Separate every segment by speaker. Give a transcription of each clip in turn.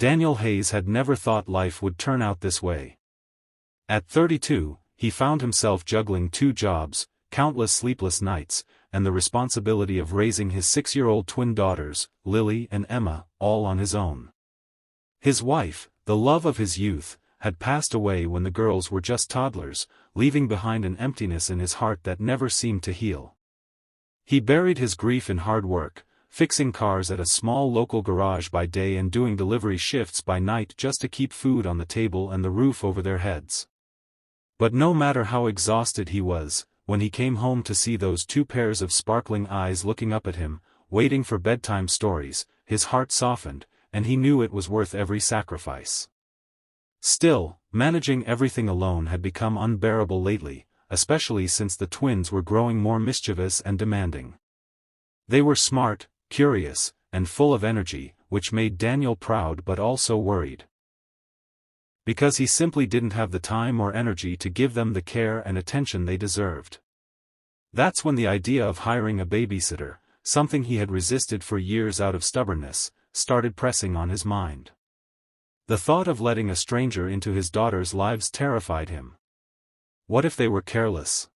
Speaker 1: Daniel Hayes had never thought life would turn out this way. At 32, he found himself juggling 2 jobs, countless sleepless nights, and the responsibility of raising his 6-year-old twin daughters, Lily and Emma, all on his own. His wife, the love of his youth, had passed away when the girls were just toddlers, leaving behind an emptiness in his heart that never seemed to heal. He buried his grief in hard work, fixing cars at a small local garage by day and doing delivery shifts by night just to keep food on the table and the roof over their heads. But no matter how exhausted he was, when he came home to see those 2 pairs of sparkling eyes looking up at him, waiting for bedtime stories, his heart softened, and he knew it was worth every sacrifice. Still, managing everything alone had become unbearable lately, especially since the twins were growing more mischievous and demanding. They were smart, curious, and full of energy, which made Daniel proud but also worried. Because he simply didn't have the time or energy to give them the care and attention they deserved. That's when the idea of hiring a babysitter, something he had resisted for years out of stubbornness, started pressing on his mind. The thought of letting a stranger into his daughters' lives terrified him. What if they were careless?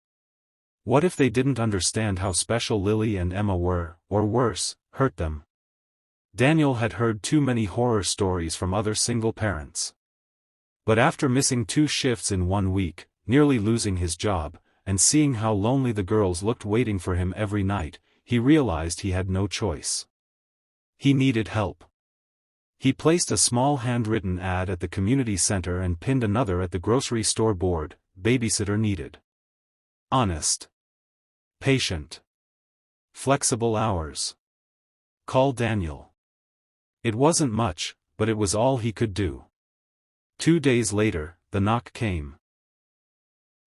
Speaker 1: What if they didn't understand how special Lily and Emma were, or worse, hurt them? Daniel had heard too many horror stories from other single parents. But after missing 2 shifts in 1 week, nearly losing his job, and seeing how lonely the girls looked waiting for him every night, he realized he had no choice. He needed help. He placed a small handwritten ad at the community center and pinned another at the grocery store board, "Babysitter needed. Honest. Patient. Flexible hours. Call Daniel." It wasn't much, but it was all he could do. 2 days later, the knock came.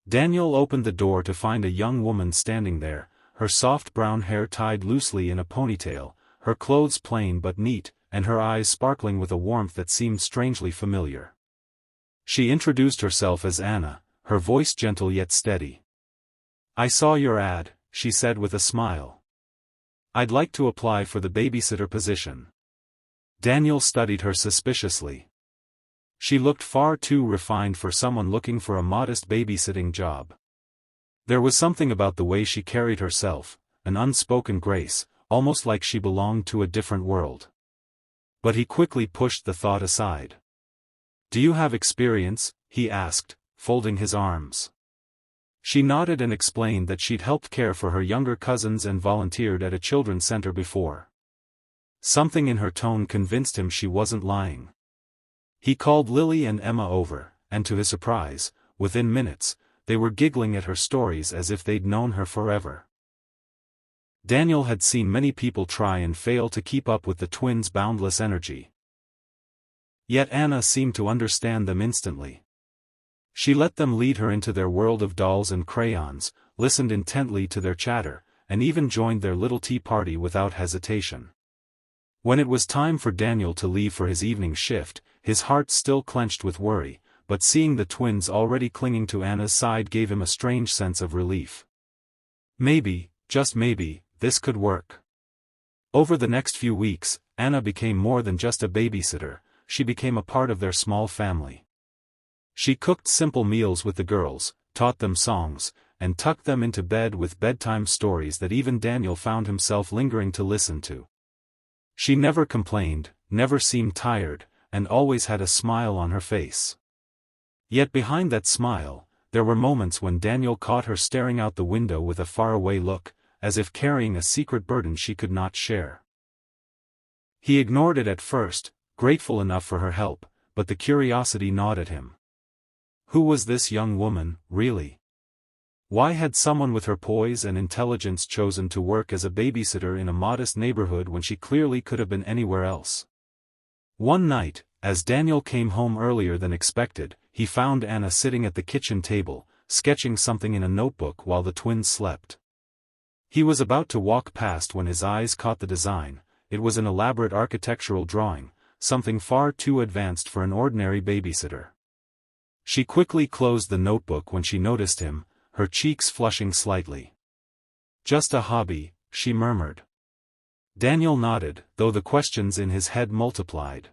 Speaker 1: Daniel opened the door to find a young woman standing there, her soft brown hair tied loosely in a ponytail, her clothes plain but neat, and her eyes sparkling with a warmth that seemed strangely familiar. She introduced herself as Anna, her voice gentle yet steady. "I saw your ad," she said with a smile. "I'd like to apply for the babysitter position." Daniel studied her suspiciously. She looked far too refined for someone looking for a modest babysitting job. There was something about the way she carried herself, an unspoken grace, almost like she belonged to a different world. But he quickly pushed the thought aside. "Do you have experience?" he asked, folding his arms. She nodded and explained that she'd helped care for her younger cousins and volunteered at a children's center before. Something in her tone convinced him she wasn't lying. He called Lily and Emma over, and to his surprise, within minutes, they were giggling at her stories as if they'd known her forever. Daniel had seen many people try and fail to keep up with the twins' boundless energy. Yet Anna seemed to understand them instantly. She let them lead her into their world of dolls and crayons, listened intently to their chatter, and even joined their little tea party without hesitation. When it was time for Daniel to leave for his evening shift, his heart still clenched with worry, but seeing the twins already clinging to Anna's side gave him a strange sense of relief. Maybe, just maybe, this could work. Over the next few weeks, Anna became more than just a babysitter, she became a part of their small family. She cooked simple meals with the girls, taught them songs, and tucked them into bed with bedtime stories that even Daniel found himself lingering to listen to. She never complained, never seemed tired, and always had a smile on her face. Yet behind that smile, there were moments when Daniel caught her staring out the window with a faraway look, as if carrying a secret burden she could not share. He ignored it at first, grateful enough for her help, but the curiosity gnawed at him. Who was this young woman, really? Why had someone with her poise and intelligence chosen to work as a babysitter in a modest neighborhood when she clearly could have been anywhere else? One night, as Daniel came home earlier than expected, he found Anna sitting at the kitchen table, sketching something in a notebook while the twins slept. He was about to walk past when his eyes caught the design. It was an elaborate architectural drawing, something far too advanced for an ordinary babysitter. She quickly closed the notebook when she noticed him, her cheeks flushing slightly. "Just a hobby," she murmured. Daniel nodded, though the questions in his head multiplied.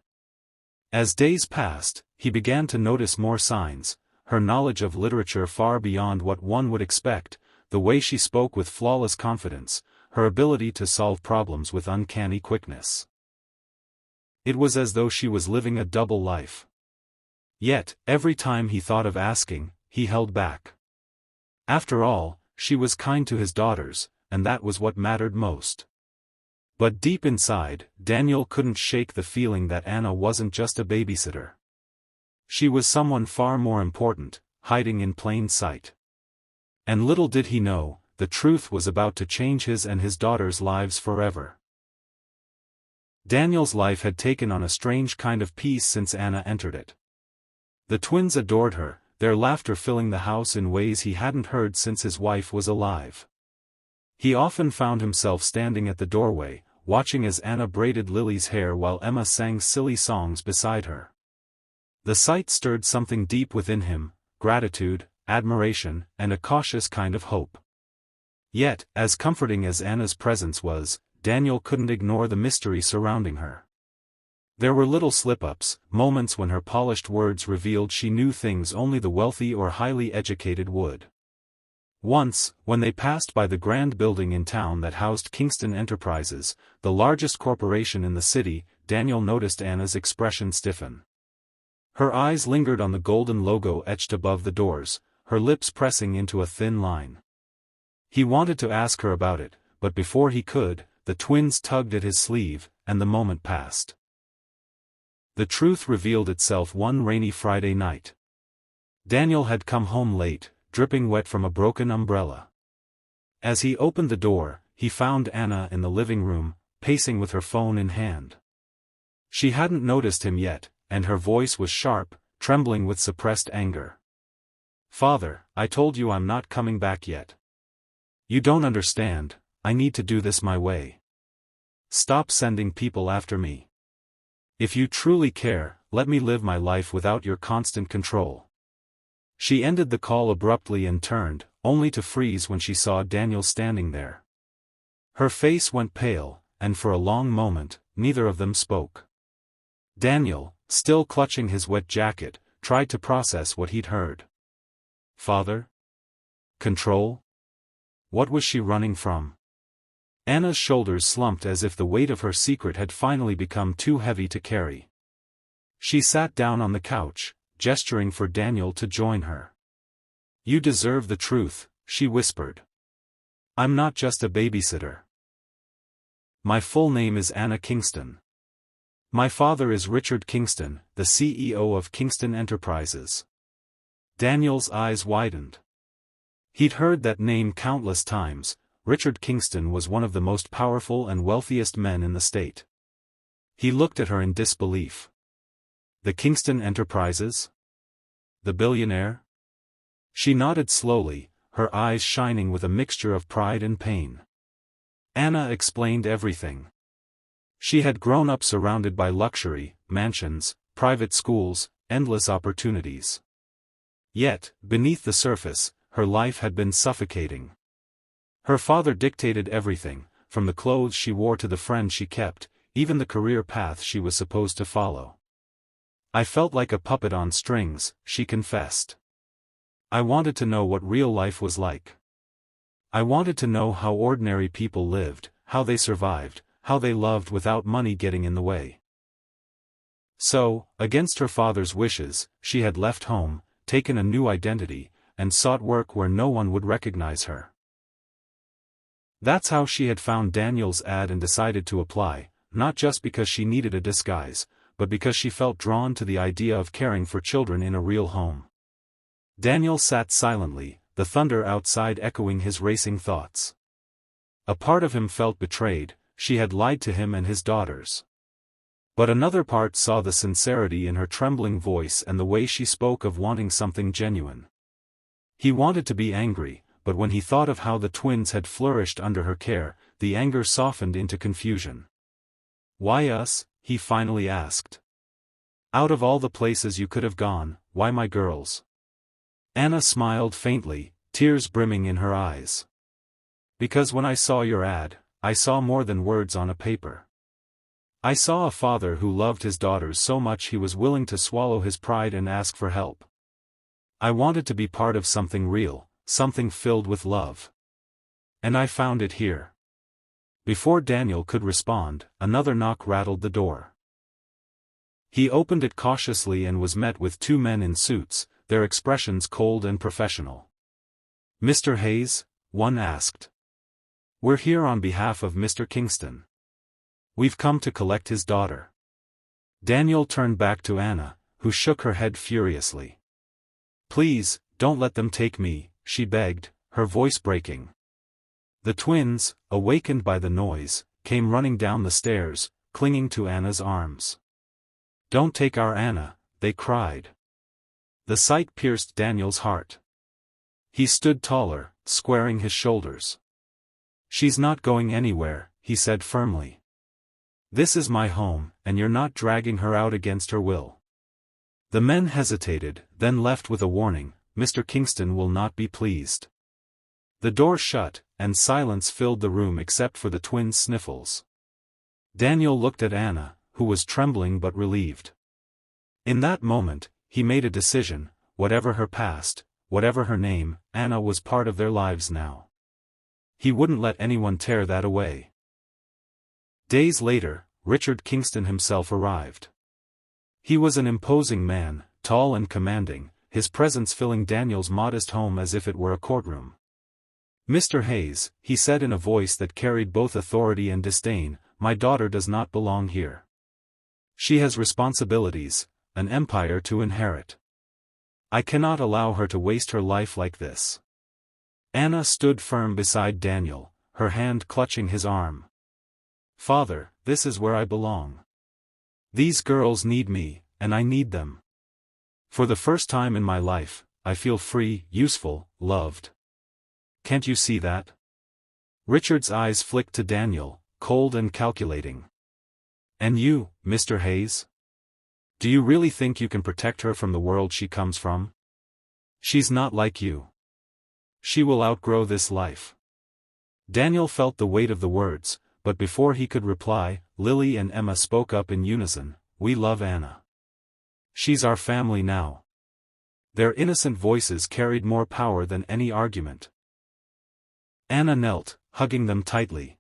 Speaker 1: As days passed, he began to notice more signs: her knowledge of literature far beyond what one would expect, the way she spoke with flawless confidence, her ability to solve problems with uncanny quickness. It was as though she was living a double life. Yet, every time he thought of asking, he held back. After all, she was kind to his daughters, and that was what mattered most. But deep inside, Daniel couldn't shake the feeling that Anna wasn't just a babysitter. She was someone far more important, hiding in plain sight. And little did he know, the truth was about to change his and his daughters' lives forever. Daniel's life had taken on a strange kind of peace since Anna entered it. The twins adored her, their laughter filling the house in ways he hadn't heard since his wife was alive. He often found himself standing at the doorway, watching as Anna braided Lily's hair while Emma sang silly songs beside her. The sight stirred something deep within him: gratitude, admiration, and a cautious kind of hope. Yet, as comforting as Anna's presence was, Daniel couldn't ignore the mystery surrounding her. There were little slip-ups, moments when her polished words revealed she knew things only the wealthy or highly educated would. Once, when they passed by the grand building in town that housed Kingston Enterprises, the largest corporation in the city, Daniel noticed Anna's expression stiffen. Her eyes lingered on the golden logo etched above the doors, her lips pressing into a thin line. He wanted to ask her about it, but before he could, the twins tugged at his sleeve, and the moment passed. The truth revealed itself one rainy Friday night. Daniel had come home late, dripping wet from a broken umbrella. As he opened the door, he found Anna in the living room, pacing with her phone in hand. She hadn't noticed him yet, and her voice was sharp, trembling with suppressed anger. "Father, I told you I'm not coming back yet. You don't understand, I need to do this my way. Stop sending people after me. If you truly care, let me live my life without your constant control." She ended the call abruptly and turned, only to freeze when she saw Daniel standing there. Her face went pale, and for a long moment, neither of them spoke. Daniel, still clutching his wet jacket, tried to process what he'd heard. Father? Control? What was she running from? Anna's shoulders slumped as if the weight of her secret had finally become too heavy to carry. She sat down on the couch, gesturing for Daniel to join her. "You deserve the truth," she whispered. "I'm not just a babysitter. My full name is Anna Kingston. My father is Richard Kingston, the CEO of Kingston Enterprises." Daniel's eyes widened. He'd heard that name countless times. Richard Kingston was one of the most powerful and wealthiest men in the state. He looked at her in disbelief. The Kingston Enterprises? The billionaire? She nodded slowly, her eyes shining with a mixture of pride and pain. Anna explained everything. She had grown up surrounded by luxury, mansions, private schools, endless opportunities. Yet, beneath the surface, her life had been suffocating. Her father dictated everything, from the clothes she wore to the friends she kept, even the career path she was supposed to follow. "I felt like a puppet on strings," she confessed. "I wanted to know what real life was like. I wanted to know how ordinary people lived, how they survived, how they loved without money getting in the way." So, against her father's wishes, she had left home, taken a new identity, and sought work where no one would recognize her. That's how she had found Daniel's ad and decided to apply, not just because she needed a disguise, but because she felt drawn to the idea of caring for children in a real home. Daniel sat silently, the thunder outside echoing his racing thoughts. A part of him felt betrayed, she had lied to him and his daughters. But another part saw the sincerity in her trembling voice and the way she spoke of wanting something genuine. He wanted to be angry, but when he thought of how the twins had flourished under her care, the anger softened into confusion. "Why us?" he finally asked. "Out of all the places you could have gone, why my girls?" Anna smiled faintly, tears brimming in her eyes. "Because when I saw your ad, I saw more than words on a paper. I saw a father who loved his daughters so much he was willing to swallow his pride and ask for help. I wanted to be part of something real, something filled with love. And I found it here." Before Daniel could respond, another knock rattled the door. He opened it cautiously and was met with two men in suits, their expressions cold and professional. "Mr. Hayes?" one asked. "We're here on behalf of Mr. Kingston. We've come to collect his daughter." Daniel turned back to Anna, who shook her head furiously. "Please, don't let them take me," she begged, her voice breaking. The twins, awakened by the noise, came running down the stairs, clinging to Anna's arms. "Don't take our Anna," they cried. The sight pierced Daniel's heart. He stood taller, squaring his shoulders. "She's not going anywhere," he said firmly. "This is my home, and you're not dragging her out against her will." The men hesitated, then left with a warning, "Mr. Kingston will not be pleased." The door shut, and silence filled the room except for the twins' sniffles. Daniel looked at Anna, who was trembling but relieved. In that moment, he made a decision: whatever her past, whatever her name, Anna was part of their lives now. He wouldn't let anyone tear that away. Days later, Richard Kingston himself arrived. He was an imposing man, tall and commanding, his presence filling Daniel's modest home as if it were a courtroom. "Mr. Hayes," he said in a voice that carried both authority and disdain, "my daughter does not belong here. She has responsibilities, an empire to inherit. I cannot allow her to waste her life like this." Anna stood firm beside Daniel, her hand clutching his arm. "Father, this is where I belong. These girls need me, and I need them. For the first time in my life, I feel free, useful, loved. Can't you see that?" Richard's eyes flicked to Daniel, cold and calculating. "And you, Mr. Hayes? Do you really think you can protect her from the world she comes from? She's not like you. She will outgrow this life." Daniel felt the weight of the words, but before he could reply, Lily and Emma spoke up in unison, "We love Anna. She's our family now." Their innocent voices carried more power than any argument. Anna knelt, hugging them tightly.